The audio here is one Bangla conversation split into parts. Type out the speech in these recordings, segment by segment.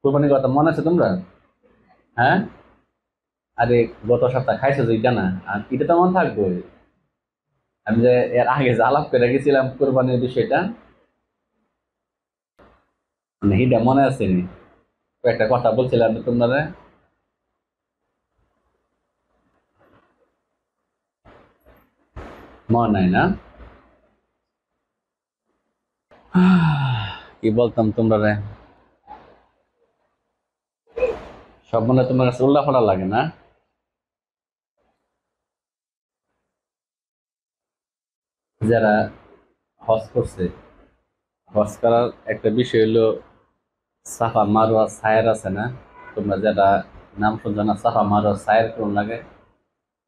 কোরবানির কথা মনে আছে তোমরা? হ্যাঁ, আরে গত সপ্তাহ খাইছো যে এটা না, আর এটা তো মনে থাকবো। আমি যে এর আগে যে আলাপ করে গেছিলাম কোরবানির বিষয়টা, মানে এটা মনে আছে নি? একটা কথা বলছিলাম তো তোমরা। মনে নাই না? কি বলতাম তোমরা রে? সব মনে হয় তোমার কাছে উল্লাহ ফোলা লাগে না? যারা হজ করছে, হজ করার একটা বিষয় হলো সাফা মারোয়া সায়ের আছে না? তোমরা যেটা নাম শুনছো না, সাফা মারোয়া সায়ের কোন লাগে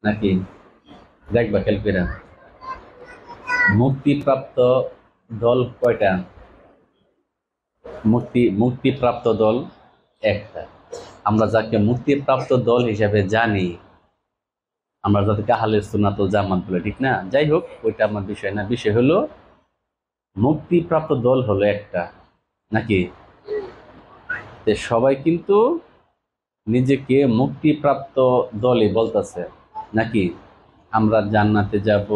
নাকি? দেখবা খেল করে, মুক্তিপ্রাপ্ত দল কয়টা? মুক্তিপ্রাপ্ত দল একটা। আমরা যাকে মুক্তিপ্রাপ্ত দল হিসেবে জানি, আমরা যাদেরকে আহলে সুন্নাত ওয়াল জামাত বলে, ঠিক না? যাই হোক, ওইটা আমার বিষয় না। বিষয় হলো মুক্তিপ্রাপ্ত দল হলো একটা, নাকি? যে সবাই কিন্তু নিজেকে মুক্তিপ্রাপ্ত দলই বলতেছে, নাকি? আমরা জান্নাতে যাব,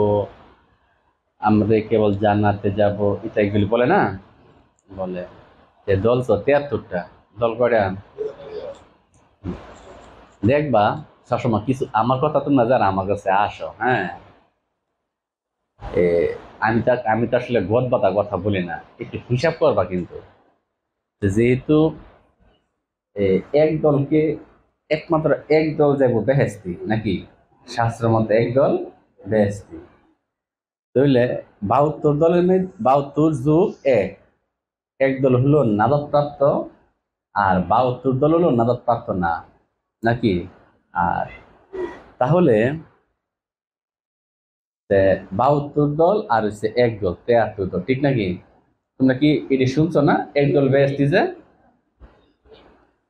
আমরা কেবল জান্নাতে যাব, এটা এগুলি বলে না? বলে যে দল তো 73টা। দল কয়টা? দেখবা সবসময় কিছু, আমার কথা তোমরা যারা আমার কাছে আসো, হ্যাঁ, এ, আমি তো আসলে গদ বাতা কথা বলি না, একটু হিসাব করবা কিন্তু। যেহেতু এ, এক দলকে, একমাত্র এক দল যাব বেহেস্তি, নাকি? শাস্ত্রের মধ্যে এক দল বেহেস্তি। তাহলে 72 দলের মধ্যে 72 যোগ এক, এক দল হলো নাদতপ্রাপ্ত, আর 72 দল হলো নাদতপ্রাপ্ত না, নাকি? আর তাহলে 72 দল আর হচ্ছে এক দল 73 দল, ঠিক নাকি? তোমরা কি এটি শুনছো না? এক দল বেহেস্তি যে,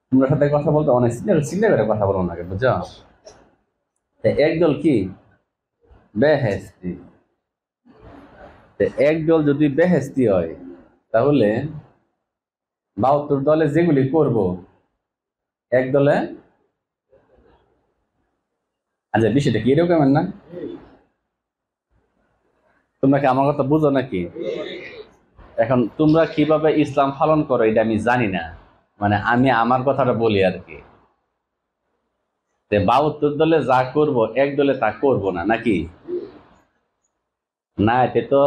তোমরা সাথে কথা বলতে অনেক সিনিয়র সিনিয়র করে কথা বলো না, বুঝছো? এক দল কি বেহেস্তি। এক দল যদি বেহেস্তি হয়, তাহলে 72 দলে যেগুলি করব, এক দলে, আচ্ছা বিষয়টা কি এরকম না? তোমরা কি আমার কথা বুঝো নাকি? এখন তোমরা কিভাবে ইসলাম পালন করো এটা আমি জানি না, মানে আমি আমার কথাটা বলি আর কি। 72 দলে যা করব, এক দলে তা করব না, নাকি? না, এতে তো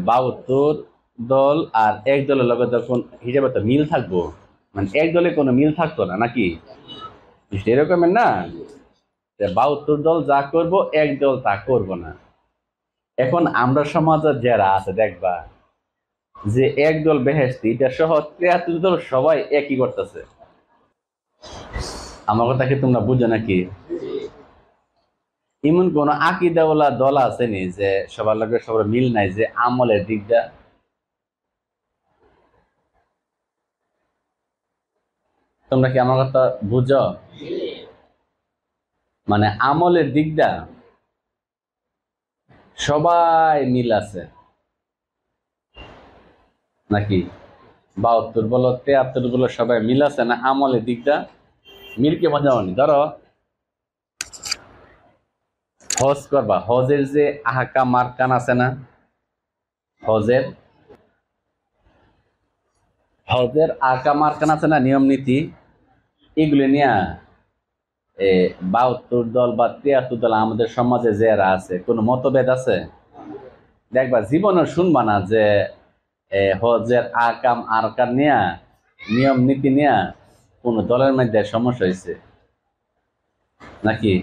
72 দল আর এক দলের লগে যখন হিসাবে তো মিল থাকবো, মানে এক দলে কোনো মিল থাকতো না, নাকি? বিষয়টা এরকমের না? 72 দল যা করব, এক দল তা করব না। এখন আমরা সমাজের যারা আছে দেখবা যে একদল বেহেশতি, এটা সহ 73 দল সবাই একই করতেছে। আমার কথা কি তোমরা বুঝো নাকি? এমন কোন আকিদাওয়ালা দল আসেনি যে সবার লগে সবার মিল নাই যে আমলের দিকটা? তোমরা কি আমার কথা বুঝো? মানে আমলের দিকটা সবাই মিল আছে, নাকি? 72 বলো 73 বলো, সবাই মিল আছে না আমলের দিকটা? মিলকে মজা হয়নি। ধরো হজ করবা, হজের যে আহকাম মারকান আছে না, হজের হজের আহকাম মারকান আছে না, নিয়ম নীতি, এগুলো নিয়ে 72 দল বা 73 দল আমাদের সমাজে যারা আছে, কোনো মতভেদ আছে? দেখবা জীবনে শুনবা না যে হজের আহকাম আরকান নিয়ে, নিয়ম নীতি নিয়ে কোনো দলের মধ্যে সমস্যা হয়েছে, নাকি?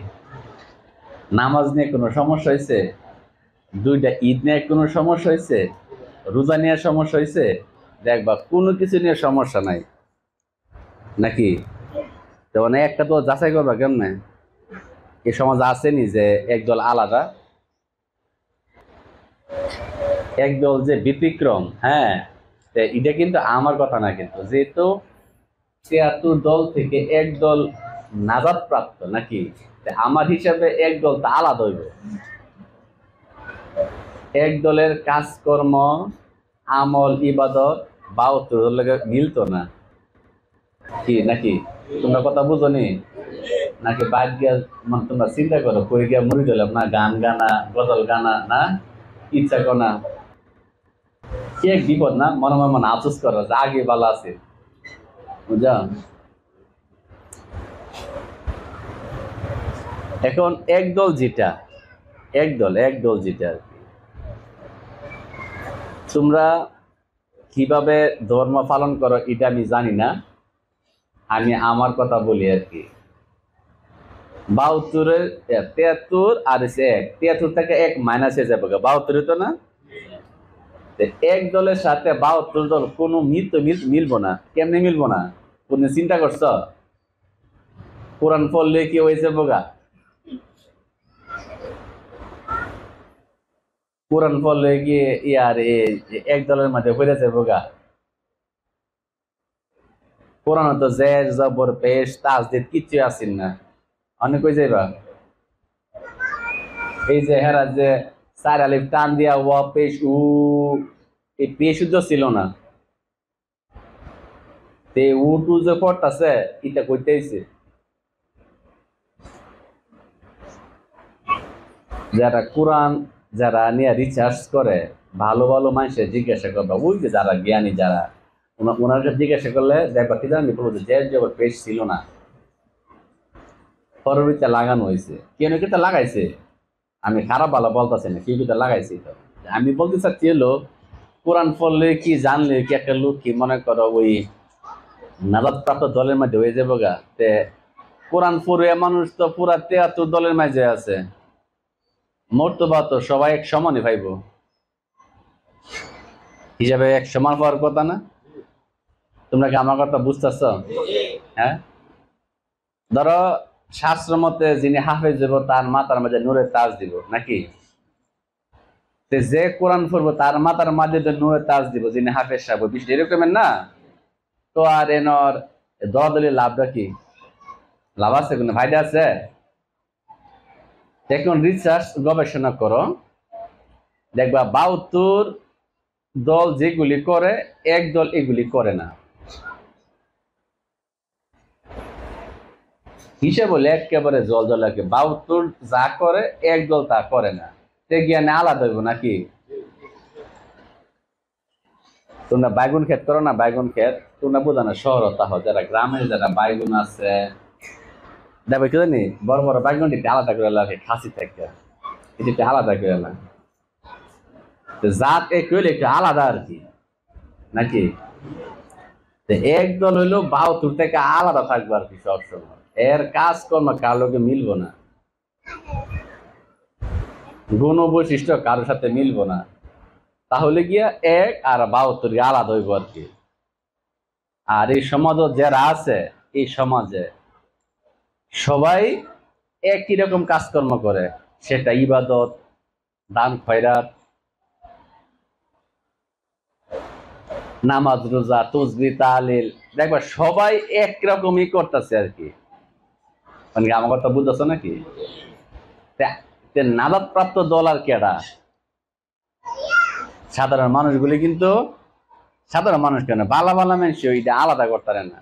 নামাজ নিয়ে কোনো সমস্যা হয়েছে? দুইটা ঈদ নিয়ে কোনো সমস্যা হয়েছে? রোজা নিয়ে সমস্যা হয়েছে? দেখবা কোনো কিছু নিয়ে সমস্যা নাই, নাকি? তো মানে একটা তো যাচাই করবা কেমনে? এই সমাজ আসেনি যে একদল আলাদা, একদল যে ব্যতিক্রম, হ্যাঁ। এটা কিন্তু আমার কথা না, কিন্তু যেহেতু 73 দল থেকে একদল নাজাত প্রাপ্ত, নাকি? আমার হিসাবে একদল তা আলাদা হইব। এক দলের কাজকর্ম, আমল ইবাদত 72 দলের মিলতো না, কি নাকি তোমরা কথা বুঝো নি? নাকি বাইক গিয়া মানে তোমরা চিন্তা করো কই গিয়া মুড়ি দিলাম না, গান গানা, গজল গানা না, ইচ্ছা কনা কি এক বিপদ না, মনে মনে মনে আফসোস করো যে আগে ভালো আছে, বুঝা? এখন একদল যেটা, একদল যেটা আর কি, তোমরা কিভাবে ধর্ম পালন করো এটা আমি জানি না, আমি আমার কথা বলি আর কি। 72-এর 73 আর হচ্ছে 1, 73 থেকে 1 মাইনাস হয়ে যাবে, 72 তো না। এক দলের সাথে 72 দল কোনো মিলবো না। কেমনে মিলবো না? কোন চিন্তা করছ? কোরআন পড়লে কি হয়েছে বোগা? কোরআন পড়লে কি ইয়ার এক দলের মধ্যে হয়ে যাবে বোগা? কোরআন তো জের জবর পেশ তাজদিদ কিচ্ছু আসেন না, অনেক কই যাইবা। এই যে হেরা যে 4 আলিফ টান দিয়া ওয়া পেশ উ, এই পেশ তো ছিল না, তে উ টু যে পড়তাছে এটা কইতেইছে। যারা কোরআন যারা নিয়ে রিসার্চ করে, ভালো ভালো মানুষের জিজ্ঞাসা করবা, ওই যে যারা জ্ঞানী যারা, ওনাকে জিজ্ঞাসা করলে দেখবা কি জানি বলবো যে জবর পেশ ছিল না, পরবর্তীতে লাগানো হয়েছে। কেন কিটা লাগাইছে আমি খারাপ ভালো বলতেছি না, কেউ কিটা লাগাইছে তো। আমি বলতে চাচ্ছি হলো কোরআন পড়লে কি জানলে কি একটা লোক কি মনে করো ওই নাজাত প্রাপ্ত দলের মধ্যে হয়ে যাবো গা। তে কোরআন পড়ে মানুষ তো পুরা 73 দলের মাঝে আছে, মর্তবা তো সবাই এক সমানই পাইব, হিসাবে এক সমান পাওয়ার কথা না? তোমরা কি আমার কথা বুঝতেছ? হ্যাঁ, ধরো শাস্ত্র মতে যিনি হাফেজ দেব তার মাথার মাঝে নূরের তাজ দিব নাকি? যে কোরআন পড়বো তার মাথার মাঝে নূরের তাজ দিব যিনি হাফেজ সাহেব, বিষয়টা এরকমের না? তো আর এনর দলে লাভটা কি? লাভ আছে কোনো ফায়দা আছে? এখন রিসার্চ গবেষণা করো, দেখবা 72 দল যেগুলি করে এক দল এগুলি করে না। হিসেব বলে একেবারে জল জল লাগে, 72 যা করে এক দল তা করে না, তে জ্ঞানে আলাদা হইব নাকি? তোমরা বাইগুন ক্ষেত করো না, বাইগুন ক্ষেত তোমরা বোঝা না, শহর তাহ যারা গ্রামের যারা বাইগুন আছে দেখবে কি জানি বড় বড় বাইগুন একটু আলাদা করে লাগে, খাসি থেকে একটু আলাদা করে লাগে, জাত এক হইলে একটু আলাদা আর কি নাকি? এক দল হইলো 72 থেকে আলাদা থাকবে আর কি সবসময়, এর কাজকর্ম কার লোকে মিলবো না, গুণ বৈশিষ্ট্য কারোর সাথে মিলবো না, তাহলে গিয়া 1 আর 72 আলাদা হইব আর কি। আর এই সমাজ যারা আছে, এই সমাজে সবাই একই রকম কাজকর্ম করে, সেটা ইবাদত, দান খয়রাত, নামাজ রোজা তসবিহ তাহলিল, দেখবা সবাই একরকমই করতেছে আর কি। মানে আমার কথা বুঝতেছ নাকি? নাজাত প্রাপ্ত দল আর কেডা? সাধারণ মানুষগুলি, কিন্তু সাধারণ মানুষ কেন বালা বালা মানুষ ওইটা আলাদা করতে পারে না।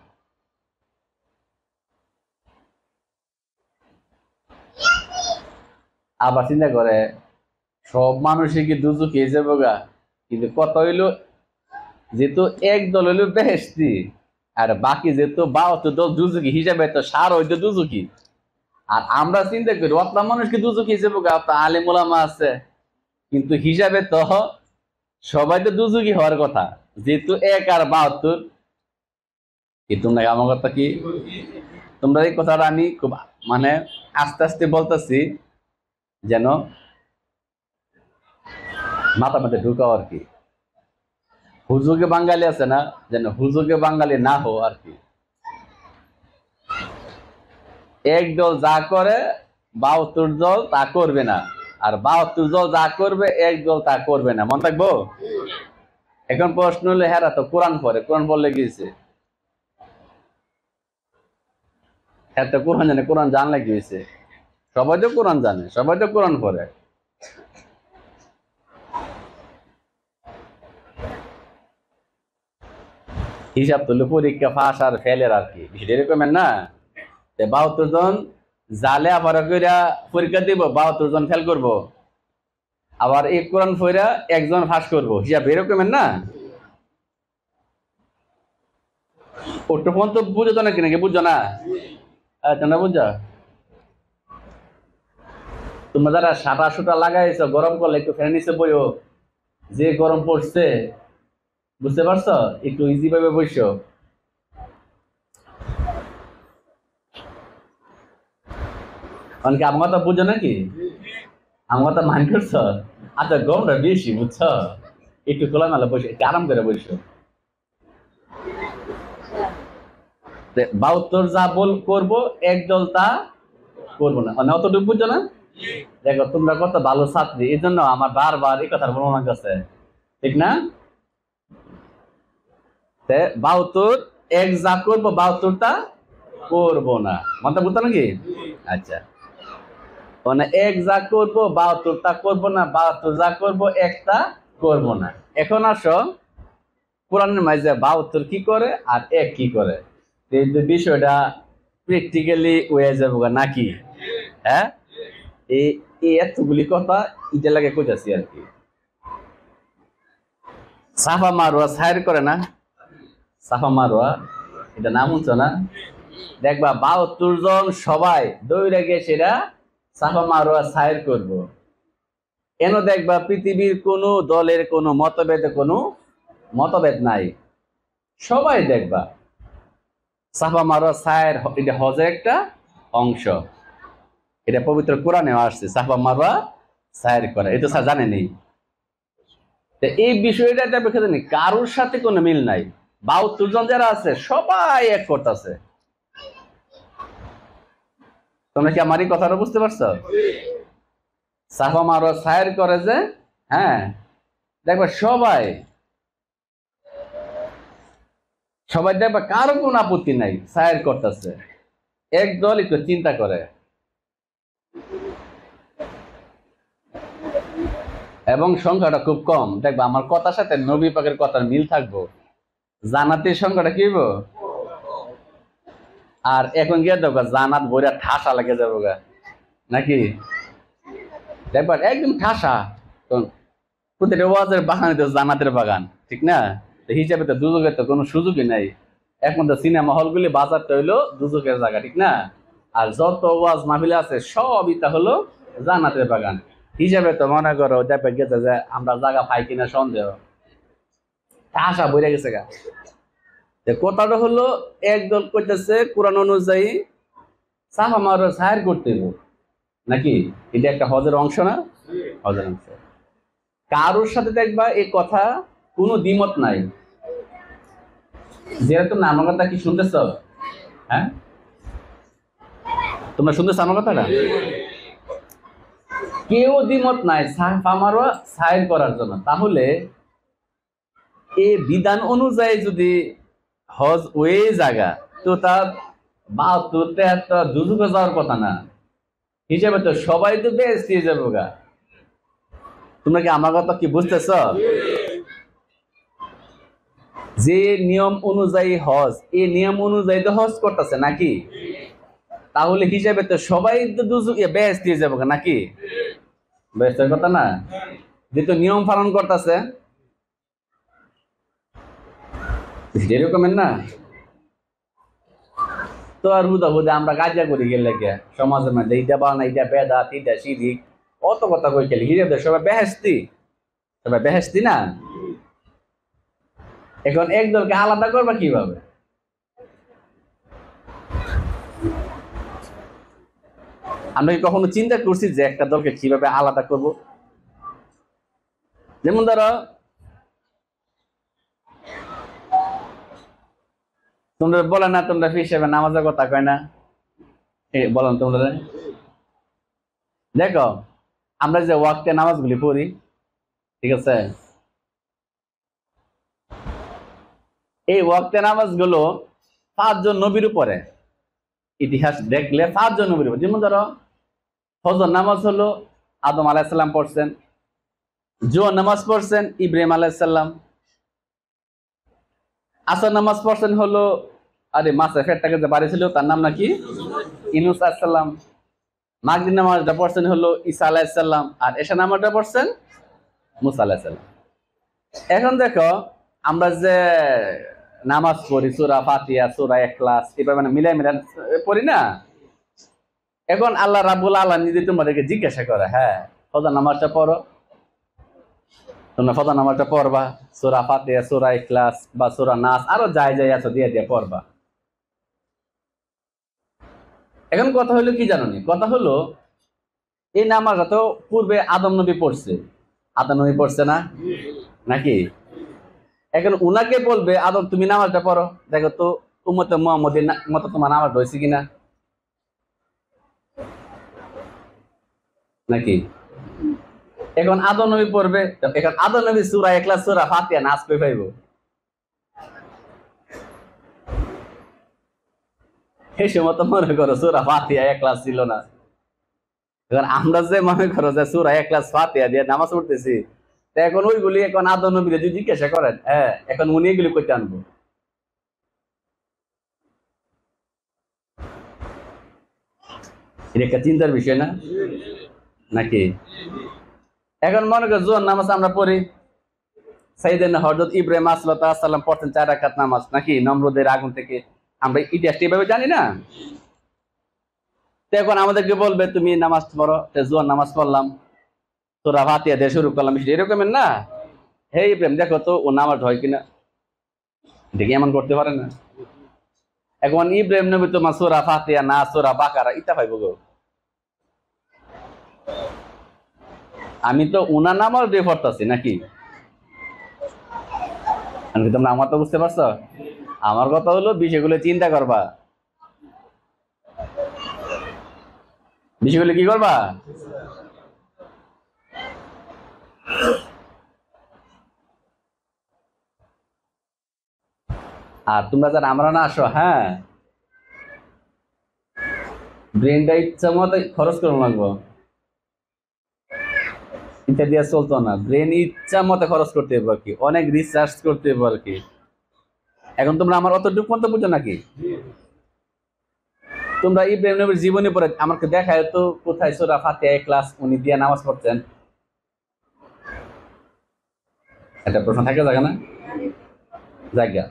আবার চিন্তা করে সব মানুষই কি দুজুকি যাবো গা, কিন্তু কথা হইলো যেহেতু এক দল হইলো বেহেশতি, আর বাকি যেহেতু 72 দল দুজুকি হিসাবে তো সার হইতো দুজুকি। আর আমরা চিন্তা করি অতলা মানুষ কি দুজুকি যাবো গা, তো আলেম ওলামা আছে, কিন্তু হিসাবে তো সবাই তো দুজুকি হওয়ার কথা, যেহেতু 1 আর 72। কি তোমরা আমার কথা কি, তোমরা এই কথাটা আমি খুব মানে আস্তে আস্তে বলতেছি যেন মাথা মাথা ঢুকাও আর কি। হুজুগে বাঙালি আছে না, যেন হুজুগে বাঙালি না হো আর কি। এক দল যা করে 72 দল তা করবে না, আর 72 দল যা করবে এক দল তা করবে না, মনে থাকবো? এখন প্রশ্ন হলো হেরা তো কোরআন পড়ে, কোরআন বললে গিয়েছে, হ্যাঁ তো কোরআন জানে, কোরআন জানলে কি হয়েছে? সবাই তো কোরআন জানে, সবাই তো কোরআন পড়ে। হিসাব তুললে পরীক্ষা ফাঁস আর ফেলের আর কি, বিষয়টা এরকমের না। 72 জন জালে আবার কইরা পরীক্ষা দিব, 72 জন ফেল করব, আবার এই কোরআন ফইরা একজন ফাঁস করব, হিসাব এরকমের না। ওটা পর্যন্ত বুঝো তো নাকি, নাকি বুঝছো না? তোমরা বুঝছো? তোমরা যারা সাটা সুটা লাগাইছো গরম করলে একটু ফ্যান নিচে বইও, যে গরম পড়ছে, বুঝতে পারছো? একটু ইজি ভাবে বসো। অনেকে আমার কথা বুঝো নাকি? আমার কথা মাইন্ড করছো? আচ্ছা গরমটা বেশি বুঝছো, একটু খোলামেলা বসে, একটু আরাম করে বসো। 72 যা বল করবো, একদল তা করবো না, মানে অতটুকু বুঝছো না? দেখো তোমরা কত ভালো ছাত্রী, এই জন্য আমার বারবার এই কথা বলানো গেছে, ঠিক না? 72 এক যা করবো, 72 টা করবো না, মাথা বুঝতো নাকি? আচ্ছা, মানে এক যা করবো 72 টা করবো না, 72 যা করবো একটা করবো না। এখন আসো কোরআনের মাঝে 72 কি করে আর এক কি করে, এই যে বিষয়টা প্র্যাকটিক্যালি হয়ে যাবো নাকি? হ্যাঁ, এই এতগুলি কথা ইটা লাগে কইতাছি আর কি। সাফা মারোয়া সাইর করে না, সাফা মারোয়া, এটা নাম শুনছো না? দেখবা 72 জন সবাই দৌড়ে গিয়ে সেটা সাফা মারোয়া সাইর করব। এন দেখবা পৃথিবীর কোন দলের কোনো মতভেদ নাই, সবাই দেখবা সাফা মারোয়া সাইর, এটা হজের একটা অংশ, এটা পবিত্র কোরআনে আসছে সাফা মারোয়া সাইর করা, এটা স্যার জানেনি। এই বিষয়টা জানি কারোর সাথে কোনো মিল নাই, 72 জন যারা আছে সবাই এক করতেছে। তোমরা কি আমার এই কথাটা বুঝতে পারছো? সাফা মারোয়া সাইর করে যে, হ্যাঁ দেখবা সবাই দেখবা কারো কোনো আপত্তি নাই, সাইর করতেছে, একদল একটু চিন্তা করে। এবং সংখ্যাটা খুব কম, দেখবা আমার কথার সাথে নবী পাকের কথার মিল থাকবো, জান্নাতের সংখ্যাটা কি হইব। আর এখন গিয়ে দেখো জান্নাত বইরা ঠাসা লাগে যাবো গা, নাকি? দেখবা একদম ঠাসা, প্রতিটা ওয়াজের বাগানে তো জান্নাতের বাগান, ঠিক না? হিসাবে তো দুজকের তো কোনো সুযোগই নাই, এখন তো সিনেমা হলগুলি বাজারটা হইলো দুজকের জায়গা, ঠিক না? আর যত ওয়াজ মাহফিল আছে সবই তা হলো জান্নাতের বাগান, হিসাবে তো মনে করো দেখবে গেছে যে আমরা জায়গা পাই কিনা সন্দেহ, ঠাসা বইরা গেছে গা। কথাটা হলো একদল কইতেছে কোরআন অনুযায়ী সাফা মারোয়া সাইর করতে হবে, নাকি? এটা একটা হজের অংশ না? হজের অংশ। কারোর সাথে দেখবা এই কথা কোনো দ্বিমত নাই। যেটা তোমরা আমার কথা কি শুনতেছ? হ্যাঁ, তোমরা শুনতেছ আমার কথাটা? কেউ দ্বিমত নাই সাফা মারোয়া সাইর করার জন্য। তাহলে এই বিধান অনুযায়ী যদি হজ ওই জায়গা, তো তার 72 দুজকে যাওয়ার কথা না, হিসেবে তো সবাই তো বেশ দিয়ে যাবো গা। তোমরা কি আমার কথা কি বুঝতেছ? যে নিয়ম অনুযায়ী হজ, এই নিয়ম অনুযায়ী তো হজ করতেছে, নাকি? তাহলে হিসেবে তো সবাই তো বেশ দিয়ে যাবো গা, নাকি? বেশের কথা না, যেহেতু নিয়ম পালন করতেছে এরকমের না। তো আর বুঝা বুঝে আমরা কাজা করি গেলে সমাজের মধ্যে এইটা বানা, এইটা বেদাত, এইটা শিরিক, অত কথা কই খেলি, হিসেবে সবাই বেহেস্তি না। এখন একদলকে আলাদা করবা কিভাবে? আমরা কি কখনো চিন্তা করছি যে একটা দলকে কিভাবে আলাদা করব? যেমন ধরো তোমরা বলে না, তোমরা হিসেবে নামাজের কথা কয় না, বলেন তোমরা। দেখো আমরা যে ওয়াক্তে নামাজগুলি পড়ি, ঠিক আছে, এই ওয়াক্তে নামাজগুলো 5 জন নবীর উপরে, ইতিহাস দেখলে 5 জন নবীর উপরে। যেমন ধরো ফজর নামাজ হলো আদম আলাইহিস সালাম পড়ছেন, জোহর নামাজ পড়ছেন ইব্রাহিম আলাইহিস সালাম, আসর নামাজ পড়ছেন হলো, আরে মাছের ফেটটাকে যে বাড়ি ছিল তার নাম নাকি ইউনূস আলাইহিস সালাম। মাগরিব নামাজটা পড়ছেন হলো ঈসা আলাইহিস সালাম, আর এশা নামাজটা পড়ছেন মুসা আলাইহিস সালাম। এখন দেখো, আমরা যে নামাজ পড়ি সূরা ফাতিহা, সূরা ইখলাস, এবার মানে মিলাই মিলাই পড়ি না। এখন আল্লাহ রাব্বুল আলামিন যদি তোমাদেরকে জিজ্ঞাসা করে, হ্যাঁ ফজর নামাজটা পড়ো, তোমরা ফজর নামাজটা পড়বা, সূরা ফাতিহা, সূরা ইখলাস বা সূরা নাস আরো যাই যাই আছে দিয়ে দিয়ে পড়বা। এখন কথা হলো কি জানো নি, কথা হলো এই নামাজটা তো পূর্বে আদম নবী পড়ছে, আদম নবী পড়ছে না নাকি? এখন উনাকে বলবে আদম তুমি নামাজটা পড়ো, দেখো তো উম্মতে মুহাম্মদের মতো তোমার নামাজ হয়েছে কিনা নাকি? এখন আদম নবী পড়বে, এখন আদম নবী সূরা ইখলাস, সূরা ফাতিহা নাস কই পাইবো? এই সময় তো মনে করো সূরা ফাতিহা ইখলাস ছিল না। এখন আমরা যে মনে করো যে সূরা ইখলাস ফাতিহা দিয়ে নামাজ পড়তেছি, তো এখন ওইগুলি এখন আদম নবীরে যদি জিজ্ঞাসা করেন, হ্যাঁ এখন উনি এগুলি কইতে আনবো? এটা একটা চিন্তার বিষয় না নাকি? এখন মনে করো জোহর নামাজ আমরা পড়ি, সাইয়েদনা হযরত ইব্রাহিম আলাইহিস সালাম পড়তেন 4 রাকাত নামাজ নাকি, নমরুদের আগুন থেকে। আমরা ইতিহাসটা এভাবে জানি না। তো এখন আমাদেরকে বলবে তুমি নামাজ পড়ো, জোহর নামাজ পড়লাম, সূরা ফাতিহা দিয়ে শুরু করলাম, এরকমের না। হে ইব্রাহিম দেখো তো ও নামাজ হয় কিনা, দেখি এমন করতে পারে না। এখন ইব্রাহিম নবী তোমার সূরা ফাতিহা না সূরা বাকারা ইতা পাইব গো? আমি তো উনার নামাজ দিয়ে পড়তাছি নাকি? তোমরা আমার তো বুঝতে পারছো, আমার কথা হলো বিষয়গুলো চিন্তা করবা, বিষয়গুলো কি করবা। আর তোমরা যারা আমরা না আসো, হ্যাঁ ব্রেনটা ইচ্ছা মতো খরচ করে লাগবো, এটা দিয়ে চলতো না। ব্রেন ইচ্ছা মতো খরচ করতে হবে আর কি, অনেক রিসার্চ করতে হবে আর কি। এখন তোমরা আমার অতটুকু পর্যন্ত বুঝো নাকি? তোমরা ইব্রাহিম নবীর জীবনী পড়ে আমাকে দেখায় তো কোথায় সূরা ফাতিহা ইখলাস উনি দিয়ে নামাজ পড়তেন? একটা প্রশ্ন থাকে জায়গা না জায়গা।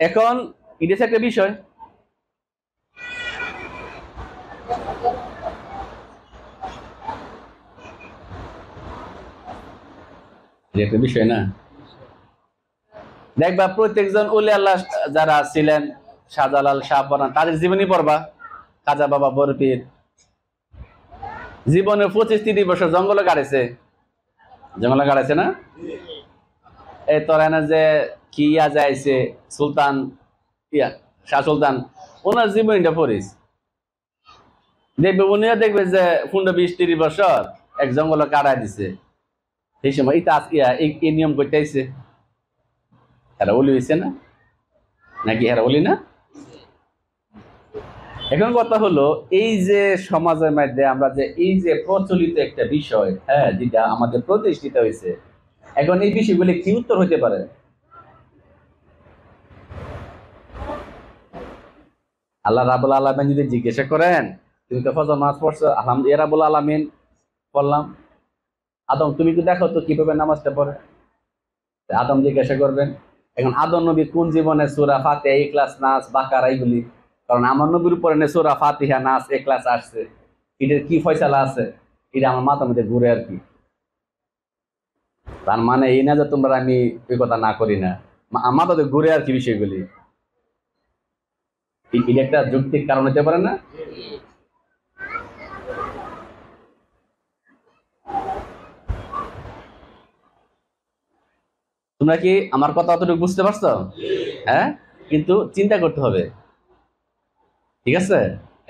এখন এটা একটা বিষয়, এটা একটা বিষয় না। দেখবা প্রত্যেকজন ওলি আল্লাহ যারা ছিলেন, শাহজালাল, শাহপরান, তাদের জীবনী পড়বা। খাজা বাবা বরপীর জীবনে 25-30 বছর জঙ্গলে কাটাইছে, জঙ্গলে কাটাইছে না? এই তোরানা যে কি ইয়া যাইছে সুলতান, ইয়া শাহ সুলতান, ওনার জীবনীটা পড়িস, দেখবে উনিও দেখবে যে 15-20-30 বছর এক জঙ্গলে কাটাই দিছে। সেই সময় ইতা ইয়া এই নিয়ম করতেছে, এরা ওলি হয়েছে না নাকি? এরা ওলি না? এখন কথা হলো এই যে সমাজের মধ্যে আমরা যে এই যে প্রচলিত একটা বিষয়, হ্যাঁ যেটা আমাদের প্রতিষ্ঠিত হয়েছে, এখন এই বিষয়গুলি কি উত্তর হতে পারে? আল্লাহ রাব্বুল আলামিন যদি জিজ্ঞাসা করেন তুমি তো ফজর নামাজ পড়ছো, আলহামদুলিল্লাহ রাব্বুল আলামিন পড়লাম, আদম তুমি কি দেখো তো কিভাবে নামাজটা পড়ে? আদম জিজ্ঞাসা করবেন। এখন আদম নবী কোন জীবনে সূরা ফাতিহা ইখলাস নাস বাকারা এইগুলি, কারণ আমার নবীর উপরে সূরা ফাতিহা নাস ইখলাস আসছে, এটার কি ফয়সালা আছে এটা আমার মাথার মধ্যে ঘুরে আর কি। তার মানে এই না যে তোমরা আমি ওই কথা না করি না, আমার মাথাতে ঘুরে আর কি বিষয়গুলি। এটা একটা যৌক্তিক কারণ হতে পারে না? তোমরা কি আমার কথা অতটুকু বুঝতে পারছো? হ্যাঁ, কিন্তু চিন্তা করতে হবে, ঠিক আছে?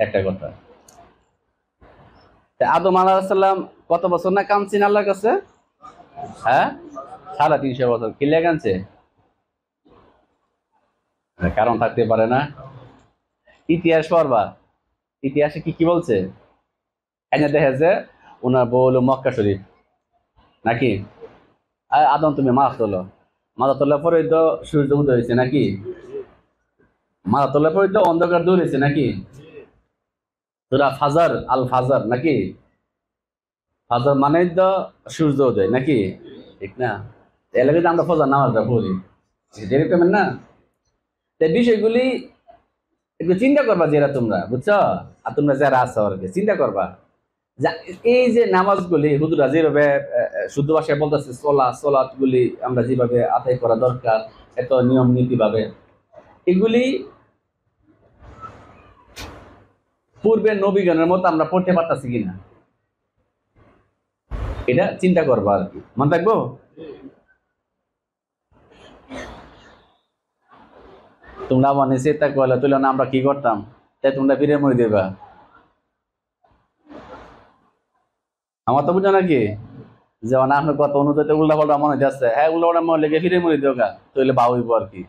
একটা কথা, আদম আলাইহিস সালাম কত বছর না কাঁদছেন আল্লাহর কাছে? হ্যাঁ 350 বছর। কি লেগে কাঁদছে? কারণ থাকতে পারে না? ইতিহাস পড়বা, ইতিহাসে কি কি বলছে? এনে দেখে যে ওনার বউ হলো মক্কা শরীফ নাকি, আদম তুমি মাফ হলো, মাথা তোলা পরে তো সূর্য উদয় হয়েছে নাকি? মাথা তোলা পরে তো অন্ধকার দূর হয়েছে নাকি? তোরা ফাজার আল ফাজার নাকি? ফাজার মানে তো সূর্য উদয় নাকি? ঠিক না? এলাকায় তো আমরা ফজর নামাজটা পড়ি, এরকম না? তাই বিষয়গুলি একটু চিন্তা করবা যারা তোমরা, বুঝছো? আর তোমরা যারা আছো আর কি চিন্তা করবা এই যে নামাজগুলি হুজুরা যেভাবে শুদ্ধ ভাষায় বলতেছে সলাৎ গুলি আমরা যেভাবে আদায় করা দরকার এত নিয়ম নীতি ভাবে, এগুলি পূর্বে নবীগণের মতো আমরা পড়তে পারতাছি কিনা এটা চিন্তা করবা আর কি। মনে থাকবো? তোমরা মানে চিন্তা করলে তুলে না আমরা কি করতাম, তাই তোমরা ফিরে মরে দেবা। আমার তো বুঝো নাকি যে আপনার কথা অনুযায়ী উল্টা পাল্টা মনে যাচ্ছে, হ্যাঁ উল্টা পাল্টা মনে লেগে ফিরে মরে দেওয়া তাহলে বা হইব আর কি।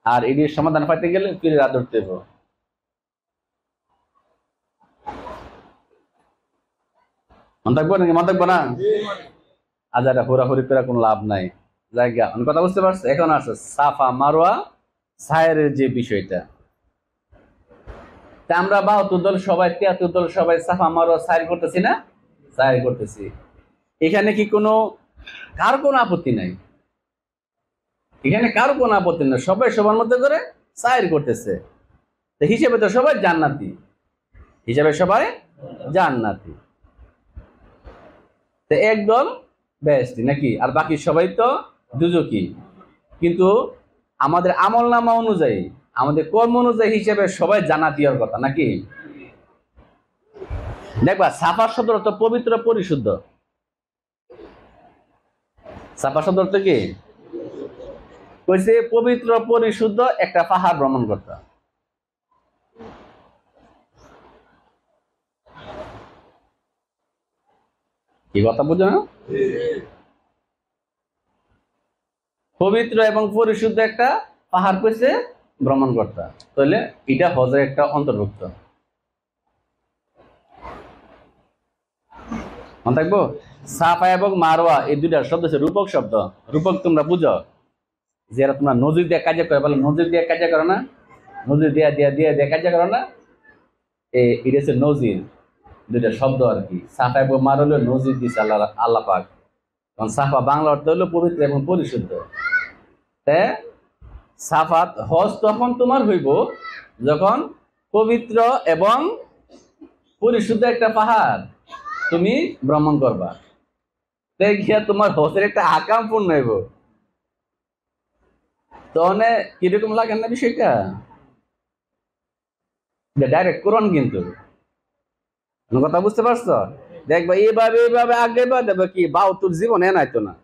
আর এটির সমাধান পাইতে গেলে ফিরে রাত ধরতে হবে। মনে থাকবো নাকি? মনে থাকবো না? আজ এটা হুড়াহুড়ি করে কোনো লাভ নাই। জায়গা আমি কথা বুঝতে পারছি। এখন আছে সাফা মারোয়া সায়ের যে বিষয়টা, তা আমরা ৭২ দল সবাই ৭৩ দল সবাই সাফা মারোয়া সায়ের করতেছি না? সায়ের করতেছি। এখানে কি কার কোনো আপত্তি নাই? এখানে কারো কোনো আপত্তি নাই, সবাই সবার মধ্যে করে সায়ের করতেছে। হিসেবে তো সবাই জান্নাতি, হিসেবে সবাই জান্নাতি। তো একদল বেহেশতি নাকি, আর বাকি সবাই তো দুজকি। কিন্তু আমাদের আমল নামা অনুযায়ী, আমাদের কর্ম অনুযায়ী হিসেবে সবাই জান্নাতি হওয়ার কথা নাকি? দেখবা সাফা শব্দ অর্থ পবিত্র পরিশুদ্ধ। সাফা শব্দ অর্থ কি? কইছে পবিত্র পরিশুদ্ধ একটা পাহাড় ভ্রমণ করতে। কি কথা বুঝো না? পবিত্র এবং পরিশুদ্ধ একটা পাহাড় কইছে ভ্রমণ করতে, তাহলে এটা হজের একটা অন্তর্ভুক্ত। মনে থাকবো? সাফা এবং মারোয়া এই দুইটা শব্দ হচ্ছে রূপক শব্দ। রূপক তোমরা বুঝো, যারা তোমরা নজির দিয়ে কাজে করে, বলো নজির দিয়ে কাজে করো না? নজির দিয়া দিয়া দিয়ে দিয়ে কাজে করো না? এটা হচ্ছে নজির, দুইটা শব্দ আর কি। সাফা এবং মার হলো নজির দিচ্ছে আল্লাহ পাক। কারণ সাফা বাংলা অর্থ হলো পবিত্র এবং পরিশুদ্ধ। সাফাত হজ তখন তোমার হইব যখন পবিত্র এবং পরিশুদ্ধ একটা পাহাড় তুমি ভ্রমণ করবা, দেখিয়া তোমার হজের একটা আকাম পূর্ণ হইব। তো কিরকম লাগে না বিষয়টা? ডাইরেক্ট কোরআন কিন্তু, কথা বুঝতে পারছো? দেখবা এইভাবে এইভাবে আগে দেখবা কি তোর জীবন এনাইতো না,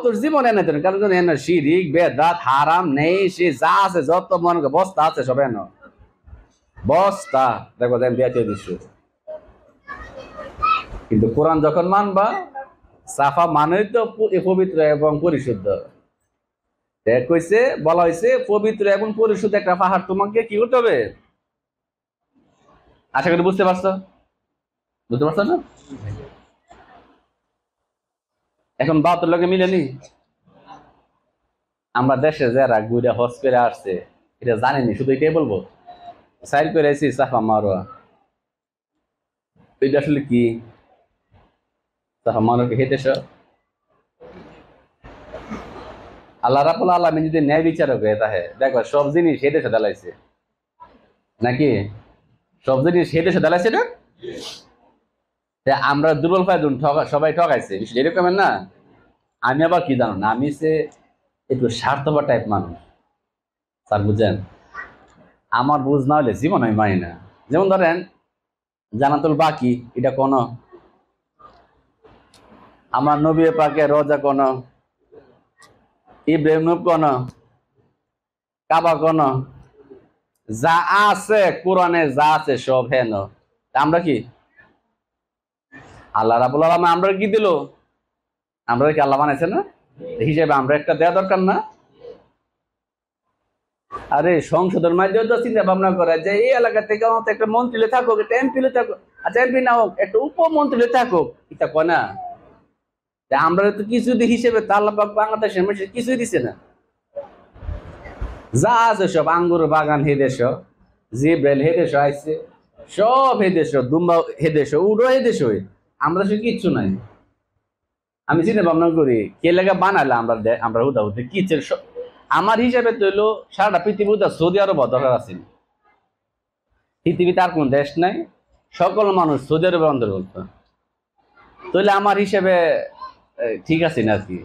তোর জীবন এনাইতো না। কারণ এনে শিরিক বেদাত হারাম নেই, সে যা আছে যত মনে বস্তা আছে সব এন বস্তা, দেখো বিয়াতে দিচ্ছ। কিন্তু কোরআন যখন মানবা, সাফা মানেই তো পবিত্র এবং পরিশুদ্ধ। কইছে বলা হয়েছে পবিত্র এবং পরিশুদ্ধ একটা পাহাড় তোমাকে কি করতে হবে। আশা করি বুঝতে পারছো? বুঝতে পারছো না? এখন তোর লোকে মিলেনি। আমরা দেশে যারা ঘুরে হজ করে আসছে এটা জানেনি, শুধু এটাই বলবো সাইড করে আছি সাফা মারোয়া। এটা আসলে কি? সাফা মারোয়াকে হেঁটেছ? আল্লাহ রাব্বুল আলামিন যদি ন্যায় বিচারক হয়ে থাকে, দেখো সব জিনিস হেঁটেছে দালাইছে নাকি? সব জিনিস হেঁটেছে দালাইছে না? আমরা দুর্বল পাই সবাই ঠকাইছে, এরকম না? আমি আবার কি জানো না, আমি একটু স্বার্থপর টাইপ মানুষ স্যার, বুঝেন? আমার বুঝ না হলে জীবন আমি মানি না। যেমন ধরেন জানাতুল বাকি, এটা কোন আমার নবী পাকে রোজা কোন, ইব্রাহিম নব কোন, কাবা কোন, যা আছে কোরআনে যা আছে সব হেন। আমরা কি আল্লাহ রাব্বুল আলামিন আমরা কি দিল? আমরা কি আল্লাহ বানাইছে না? হিসেবে আমরা একটা দেয়া দরকার না? আরে সংসদের মাধ্যমে তো চিন্তা ভাবনা করে যে এই এলাকা থেকে অন্তত একটা মন্ত্রী থাকুক, একটা এমপি থাকুক, আচ্ছা এমপি না হোক একটা উপমন্ত্রী থাকুক, এটা কয় না যে আমরা তো কিছু হিসেবে তা আল্লাহ পাক বাংলাদেশের মানুষের কিছুই দিছে না। যা আছে সব আঙ্গুর বাগান হে দেশ, জিব্রাইল হে দেশ আইছে, সব হে দেশ, দুম্বা হে দেশ, উড়ো হে দেশ, আমরা সে কিচ্ছু নাই। আমি চিন্তা ভাবনা করি কে লেগে বানালে আমরা হুদা হতে কিচ্ছের আমার হিসাবে তো হইলো সারাটা পৃথিবী সৌদি আরব দরকার আছে। পৃথিবীতে আর কোন দেশ নাই, সকল মানুষ সৌদি আরবের অন্তর্ভুক্ত, তাহলে আমার হিসেবে ঠিক আছে না আর কি।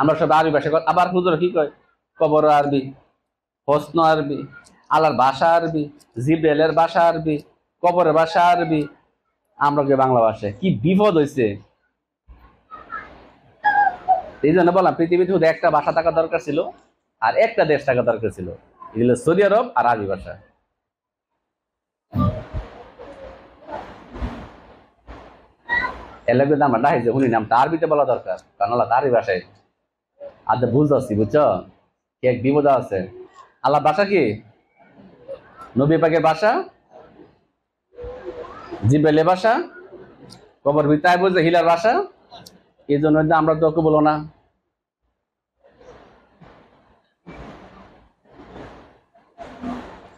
আমরা সব আরবি ভাষা আবার হুজুর কি কয় কবর আরবি, প্রশ্ন আরবি, আল্লাহর ভাষা আরবি, জিব্রাইলের ভাষা আরবি, কবরের ভাষা আরবি, আমরা কে বাংলা ভাষায় কি বিপদ হয়েছে। এই জন্য বললাম পৃথিবীতে শুধু একটা ভাষা থাকা দরকার ছিল আর একটা দেশ থাকা দরকার ছিল, এগুলো সৌদি আরব আর আরবি ভাষা। এলাকা আমরা ডাই যে উনি নামটা আরবিতে বলা দরকার, কারণ আল্লাহ আরবি ভাষায় আজ ভুল যাচ্ছি, বুঝছো কি এক বিপদ আছে। আল্লাহ ভাষা কি নবী পাকের ভাষা, জিব্রাইলের ভাষা, কবর ভিতায় বুঝে হিলার ভাষা। এই জন্য আমরা তো ওকে বলো না।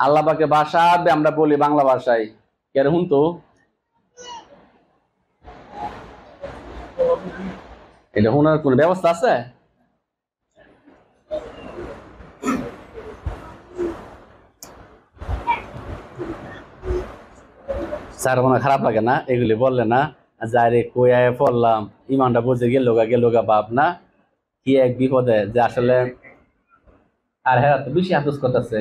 আল্লাহ পাকের ভাষা আমরা বলি বাংলা ভাষায়, কেরকম তো এটা শোনার কোন ব্যবস্থা আছে? স্যার মনে খারাপ লাগে না এগুলি বললে না, যাই রে কইয়ায় পড়লাম ইমানটা বুঝে গেল গা বাপ না, কি এক বিপদে যে আসলে। আর হ্যাঁ তো বেশি আফসোস করতেছে,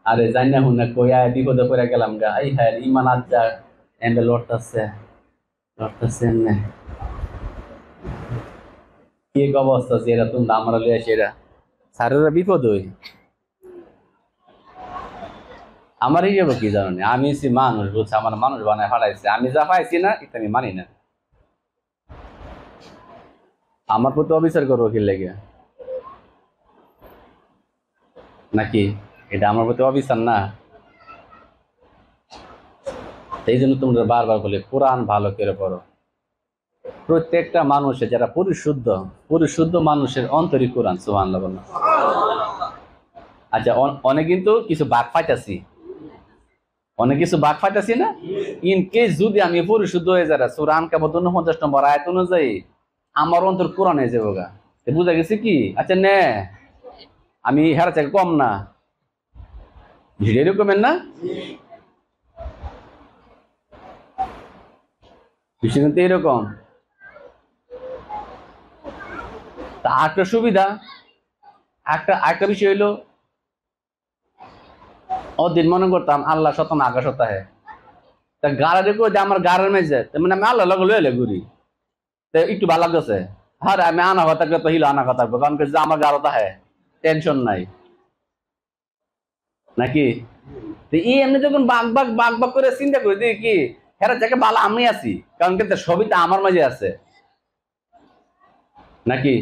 আরে জানি না হুন কইয়ায় বিপদে পড়ে গেলাম গা, এই হ্যাঁ ইমান আজ যা এমবে লড়তেছে এমনে কি অবস্থা যেটা তোমরা আমরা লিয়ে সেরা স্যারেরা বিপদ হই। আমার এই যাবো কি জানো না, আমি মানুষ বলছে আমার মানুষ বানায় ফাটাইছে, আমি যা পাইছি না এটা আমি মানি না। আমার প্রতি অবিচার করবো কি লেগে নাকি? এটা আমার প্রতি অবিচার না? এই জন্য তোমরা বারবার বলে কোরআন ভালো করে পড়ো। প্রত্যেকটা মানুষের যারা পরিশুদ্ধ মানুষের অন্তরই কোরআন, সুবহানাল্লাহ বলো। আচ্ছা অনেক কিন্তু কিছু বাদ পাইতাছি, অনেক কিছু বাদ পাইতাছি না। ইন কেস যদি আমি পরিশুদ্ধ হয়ে যারা সূরা আনকাবুত 49 নম্বর আয়াত অনুযায়ী আমার অন্তর কোরআন হয়ে যাবো গা, বুঝা গেছে কি? আচ্ছা নে আমি হেরা থেকে কম না, ভিডিও এরকমের না বিষয় কিন্তু এরকম। তা একটা সুবিধা, একটা বিষয় হইলো ওদিন মনে করতাম আল্লাহ শতম আকাশ হতাহে, তা গাড়া দেখো যে আমার গাড়ের মেঝে মানে আমি আল্লাহ লগে লইলে ঘুরি, তো একটু ভালো লাগতেছে। হ্যাঁ আমি আনা কথা তো হিলো আনা কথা, কারণ যে আমার গাড়ো তাহে টেনশন নাই নাকি? এমনি যখন বাঘ করে চিন্তা করি দেখি কি হেরা যাকে বালা আমি আছি, কারণ কিন্তু সবই তো আমার মাঝে আছে নাকি?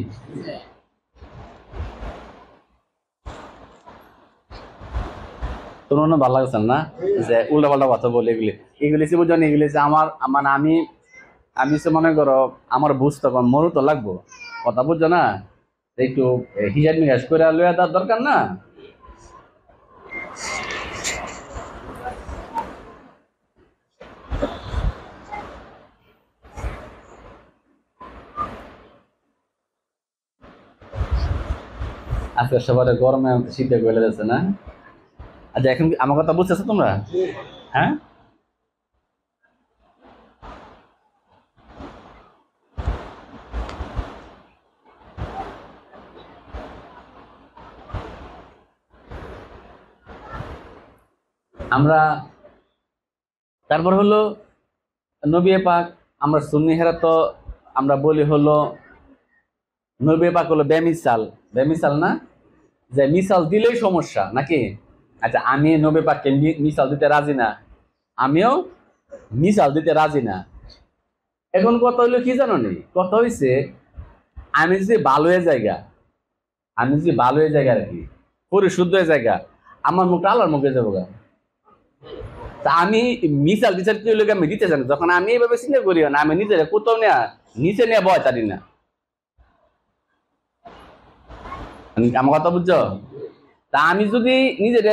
তোমার ভালো লাগছে না যে উল্টা পাল্টা কথা বলে এগুলি বুঝছেন, এগুলি যে আমার মানে আমি মনে করো আমার বুঝতে মরু তো লাগবো কথা, বুঝছো না? একটু হিসাব নিকাশ করে লইয়া দেওয়ার দরকার না? আজকে সবার গরমে শীতে গলে যাচ্ছে না। আচ্ছা এখন আমার কথা বুঝতেছো তোমরা? হ্যাঁ আমরা তারপর হলো নবী পাক, আমরা সুন্নি হেরা তো আমরা বলি হলো নবী পাক হলো বেমিসাল না, যে মিসাল দিলেই সমস্যা নাকি? আচ্ছা আমি নবী পাককে মিসাল দিতে রাজি না, আমিও মিসাল দিতে রাজি না। এখন কথা হইলো কি জানো নি, কথা হইছে আমি যদি ভালো জায়গা আর কি, পরিশুদ্ধ হয়ে জায়গা, আমার মুখটা আল্লাহর মুখে যাবো গা। তা আমি মিসাল টিচার কি লোক আমি দিতে চান, যখন আমি এইভাবে চিন্তা করি না, আমি নিজের কোথাও নেয়া নিচে নিয়ে ভয় তারি না। আমার কথা বুঝছো? তা আমি যদি নিজের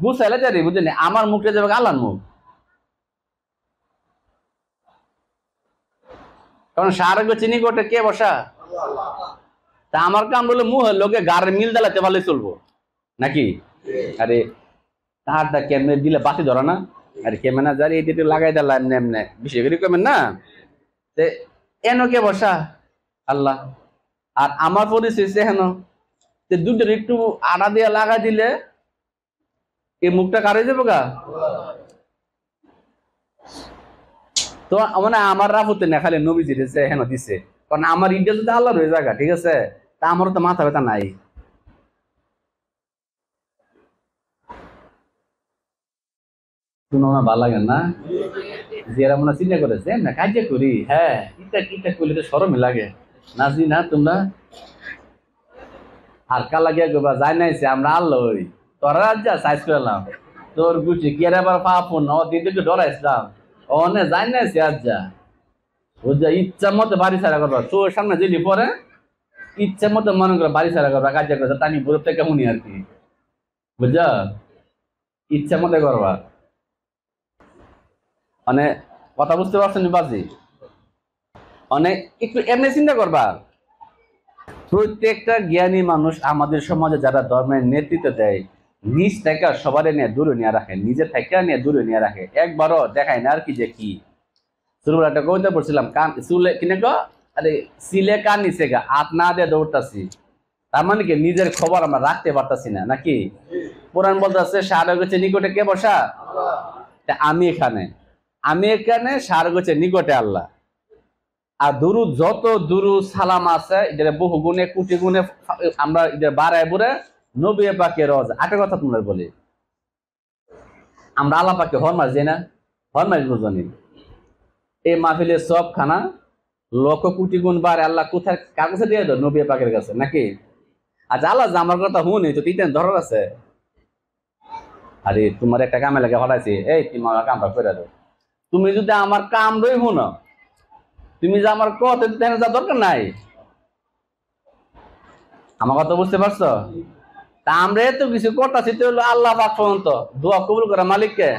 গুছাইলে যারি বুঝলি, আমার মুখটা যাবে আল্লাহর মুখ। কারণ সারা চিনি কোটে কে বসা, তা আমার কাম বলে মুহের লোকে গাড়ের মিল দালাতে ভালোই চলবো নাকি? আরে তারটা কেমনে দিলে বাতি ধরা না, আরে কে ম্যানেজার এই একটু লাগাই দিলাম এমনি এমনি বিশেষ করে কেমন না, এন কে বসা আল্লাহ। আর আমার পরিস্থিতি হেন দুটোর একটু আড়া দিয়ে লাগা দিলে এই মুখটা কারে যাবো গা। তো মানে আমার রাফতে না খালি নবী দিতেছে হেন দিছে, কারণ আমার ইন্ডিয়া যদি আল্লাহ রয়ে জায়গা, ঠিক আছে, তা আমারও তো মাথা ব্যথা নাই। শুনো না, ভালো লাগে না যে এরা মনে চিন্তা করেছে না কাজ করি, হ্যাঁ ইটা ইটা করলে তো সরমই লাগে না জি না তোমরা। আর কা লাগিয়া গোবা যাই নাইছে আমরা আল্লাহ ওই তোরা যা সাইজ করলাম তোর গুছি কি আর আবার পাপন ও দিদি একটু ডরাইছিলাম অনে যাই নাইছে আজ যা ও যা ইচ্ছা মতো বাড়ি ছাড়া করবা, তোর সামনে যদি পরে ইচ্ছা মতো মনে করে বাড়ি ছাড়া করবা, কাজ করছে তা আমি বরফ থেকে শুনি আর কি, বুঝছো? ইচ্ছা মতো করবা, মানে কথা বুঝতে পারছেন বাজি? অনেক একটু এমনি চিন্তা করবা, প্রত্যেকটা জ্ঞানী মানুষ আমাদের সমাজে যারা ধর্মের নেতৃত্ব দেয় নিজ থেকে সবারই নিয়ে দূরে নিয়ে রাখে, নিজের থেকে নিয়ে দূরে নিয়ে রাখে, একবারও দেখায় না আর কি যে কি। শুরু একটা কবিতা পড়ছিলাম, কান চুলে কিনে গো, আরে সিলে কান নিচে গা হাত না দিয়ে দৌড়তাছি, তার মানে কি নিজের খবর আমরা রাখতে পারতাছি না নাকি? পুরাণ বলতেছে সারা গেছে নিকটে কে বসা, আমি এখানে, আমি এখানে সারা গেছে নিকটে আল্লাহ। আর দুরুদ যত দুরুদ সালাম আছে এটা বহু গুণে কোটি গুণে আমরা এটা বাড়ায় বুড়ে নবী পাকে রজ। একটা কথা তোমরা বলি, আমরা আল্লাহ পাকে হরমাস যাই না, হরমাস বুঝনি, এই মাহফিলের সব খানা লক্ষ কোটি গুণ বাড়ে আল্লাহ কোথায় কার কাছে দিয়ে দাও, নবী পাকের কাছে নাকি? আচ্ছা আল্লাহ যে আমার কথা হুনি তো তিন ধরার আছে, আরে তোমার একটা কামে লাগে হরাইছি, এই তুমি আমার কামটা করে দাও, তুমি যদি আমার কাম রই হুনো, তুমি যে আমার কথা যা দরকার নাই, আমার কথা বুঝতে পারছো? তা আমরা এত কিছু করতেছি তো হলো আল্লাহ পাক পর্যন্ত দোয়া কবুল করা মালিককে।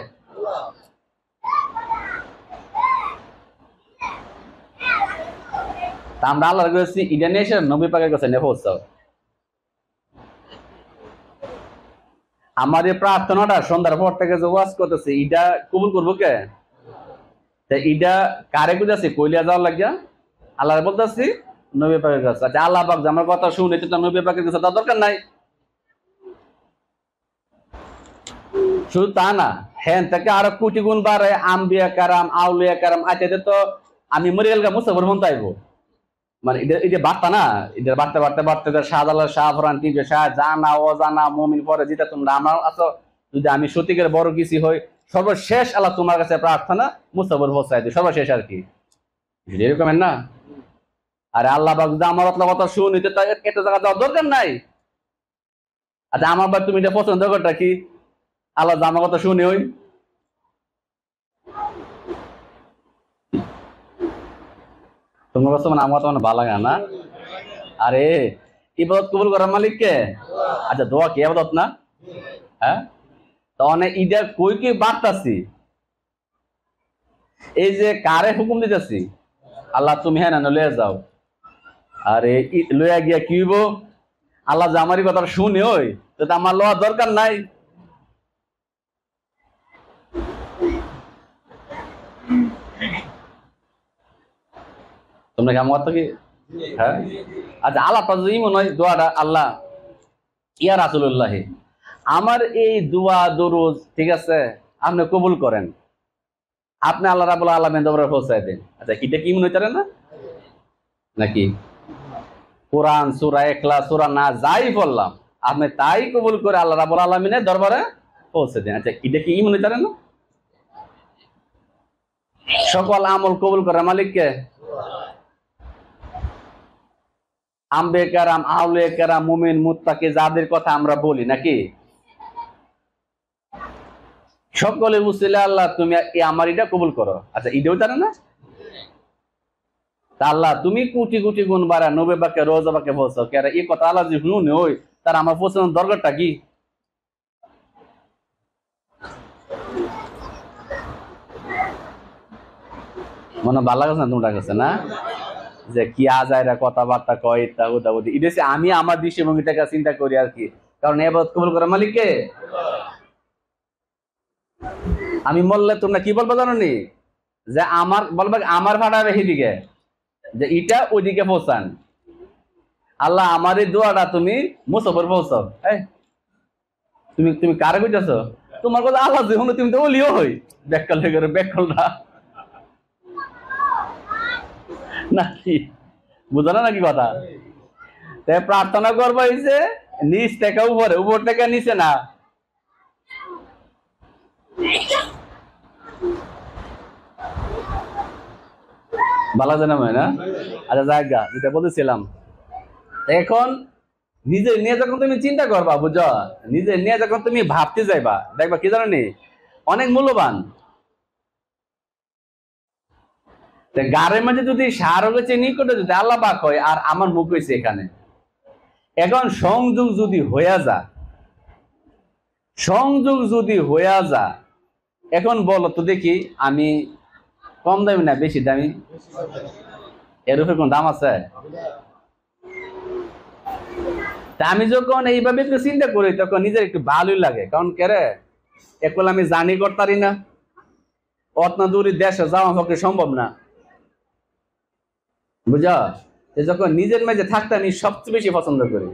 তা আমরা আল্লাহর কাছে ইডা নিয়ে এসে নবী পাকের কাছে নিয়ে পৌঁছাও। আমার এই প্রার্থনাটা সন্ধ্যার পর থেকে যে ওয়াজ করতেছে ইটা কবুল করবো কে? ইটা কারে বুঝাচ্ছি কইলিয়া যাওয়ার লাগিয়া আল্লাহ বলতেছি নবী পাকের কাছে। আচ্ছা আল্লাহ পাক আমার কথা শুনে তো নবী পাকের কাছে তার দরকার নাই। শুধু তা না, হ্যাঁ থেকে আরো কোটি গুণ বাড়ে আম্বিয়া কারাম আউলিয়া কারাম আইতে তো আমি মরে গেল মুসাফর হন তাইবো, মানে এটা বার্তা না, এটা বাড়তে বাড়তে বাড়তে শাহজালাল শাহফরান টিভি শাহ জানা অজানা মমিন পরে যেটা তোমরা আমার আছো, যদি আমি সত্যিকার বড় কিছু হই সর্বশেষ আল্লাহ তোমার কাছে প্রার্থনা মুসাফর হোসাই দিই সর্বশেষ আর কি, এরকম না? আরে আল্লাহ পাক যদি আমার কথা শুনি তো একটা জায়গা দেওয়ার দরকার নাই। আচ্ছা আমার বা তুমি এটা পছন্দ করটা কি আল্লাহ আমার কথা শুনি ওই তোমার কাছে মানে আমার কথা মানে ভালো লাগে না? আরে ইবাদত কবুল করার মালিক কে? আচ্ছা দোয়া কি ইবাদত না? হ্যাঁ, তো অনেক ইডা কই কি বার্তাছি, এই যে কারে হুকুম দিতেছি আল্লাহ তুমি হ্যাঁ না লয়ে যাও, আরে লইয়া গিয়া কি হইব? আল্লাহ যে আমারই কথা শুনে ওই তো আমার লওয়ার দরকার নাই। তোমরা কেমন কথা কি? হ্যাঁ, আচ্ছা আল্লাহ যদি মনে হয় দোয়াটা আল্লাহ ইয়া রাসূলুল্লাহ আমার এই দোয়া দরুদ ঠিক আছে আপনি কবুল করেন, আপনি আল্লাহ রাব্বুল আলামিন দরবারে পৌঁছায় দেন। আচ্ছা এটা কি মনে হইতারে না নাকি? কোরআন সূরা ইখলাস সূরা না যাই বললাম আপনি তাই কবুল করে আল্লাহ রাব্বুল আলামিনের দরবারে পৌঁছে দেন। আচ্ছা এটা কি মনে হইতারে না? সকল আমল কবুল করার মালিক কে? আম্বে কেরাম, আউলে কেরাম, মুমিন, মুত্তাকি যাদের কথা আমরা বলি নাকি, সকলে উসিলা আল্লাহ তুমি আমার এটা কবুল করো। আচ্ছা এটাও জানে না? তা আল্লাহ তুমি কোটি কোটি গুণ বাড়া নবে বাকে রোজা বাকে বলছো কে এই কথা আল্লাহ যে শুনুন ওই তার আমার পৌঁছানোর দরকারটা কি? মনে ভালো লাগছে না তোমার কাছে না, যে কি আজাইরা কথাবার্তা কয় তা ওদা ওদি এটা আমি আমার দৃষ্টিভঙ্গি থেকে চিন্তা করি আর কি। কারণ এবার কবুল করার মালিককে আমি বললে তোমরা কি বলবো জানো নি, যে আমার বলবে আমার ভাড়া রেখে দিকে যে এটা ওইদিকে পৌঁছান, আল্লাহ আমার এই দোয়াটা তুমি মুসফর পৌঁছাও। তুমি তুমি কারে কইতেছো? তোমার কথা আল্লাহ যে তুমি তো ওলিও হই ব্যাকল হয়ে গেলে ব্যাকলটা নাকি, বুঝলো নাকি কথা? তাই প্রার্থনা করবো হইছে নিচ থেকে উপরে, উপর থেকে নিচে না। ভালো জানা হয় না? আচ্ছা জায়গা যেটা বলতেছিলাম, এখন নিজে নিয়ে যখন তুমি চিন্তা করবা, বুঝো, নিজে নিয়ে যখন তুমি ভাবতে যাইবা দেখবা কি জানো নি অনেক মূল্যবান। গাড়ির মাঝে যদি সার হয়েছে নিকটে যদি আল্লাহ পাক হয় আর আমার মুখ হয়েছে এখানে, এখন সংযোগ যদি হইয়া যা, সংযোগ যদি হইয়া যা, এখন বলো তো দেখি আমি কম দামি না বেশি দামি? এর উপরে কোন দাম আছে? তা আমি যখন এইভাবে একটু চিন্তা করি তখন নিজের একটু ভালোই লাগে। কারণ কেরে এখন আমি জানি করতারি না, অত না দূরের দেশে যাওয়া পক্ষে সম্ভব না, বুঝা? যখন নিজের মাঝে থাকতে আমি সবচেয়ে বেশি পছন্দ করি।